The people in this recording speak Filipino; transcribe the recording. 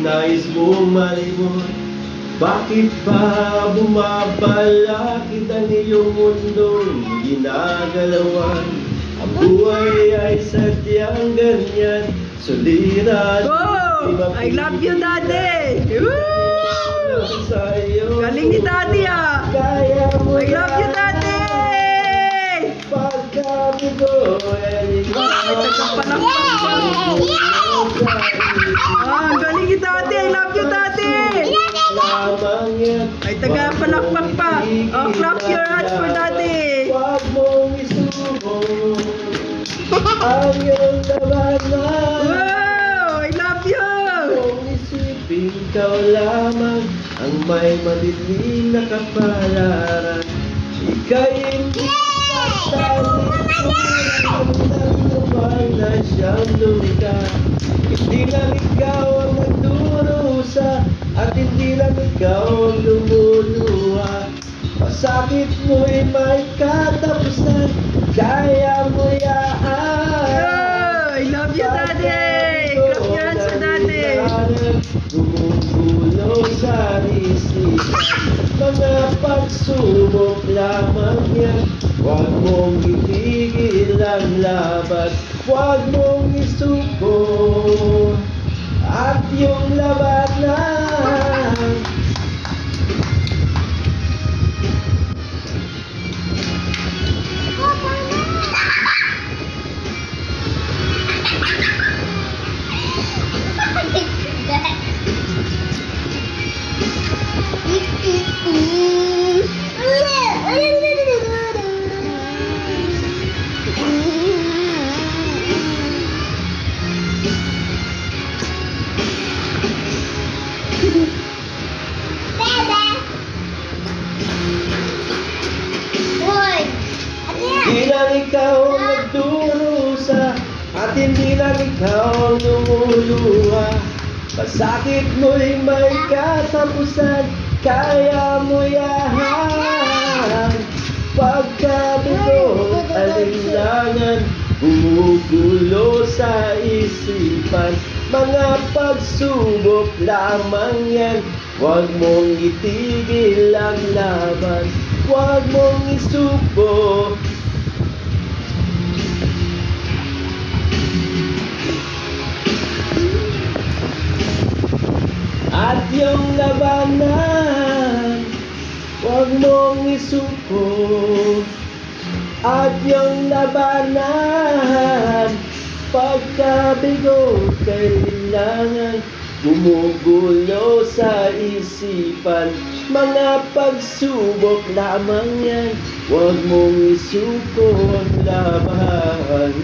nais mong malimot? Bakit pa bumabalakid ang iyong mundong ginagalawan? Ang buhay ay sadyang ganyan, suliran. Oh! I love you, Daddy! Woo! Galing ni Daddy, ah! Kaya mo I love you, Daddy! pagkabigo ay Tagapalakpak pa! Ah, galing ni Daddy! I love you, Daddy! lamang yan. Ay, tagapalakpak pa! Oh, clap your hands for Daddy! Huwag mong isubo ang iyong labanan. Wow! I love you! Kung isipin ikaw lamang ang may madilim na kapalaran, ika'y hindi naman na siyang lumika. Hindi lang ikaw ang nagdurusa at hindi lang ikaw ang lumuluha. Pasakit mo'y may katapusan, kaya mo yaan. Oh, I love you, Daddy! Clap your hands for Daddy! Gumugulo sa isipan, mga pagsubok lamang yan. Huwag mong itigil ang laban, huwag mong isuko at yung labanan. Hindi lang ikaw ang nagdurusa at hindi lang ikaw ang lumuluha. Pasakit mo'y may katapusan, kaya mo yahan. Pagkabigo at alinlangan, gumugulo sa isipan, mga pagsubok lamang yan. Huwag mong itigil ang laban, huwag mong isubo. At yung labanan, huwag mong isuko. At yung labanan, pagkabigo kailangan, gumugulo sa isipan, mga pagsubok lamang yan. Huwag mong isuko ang laban.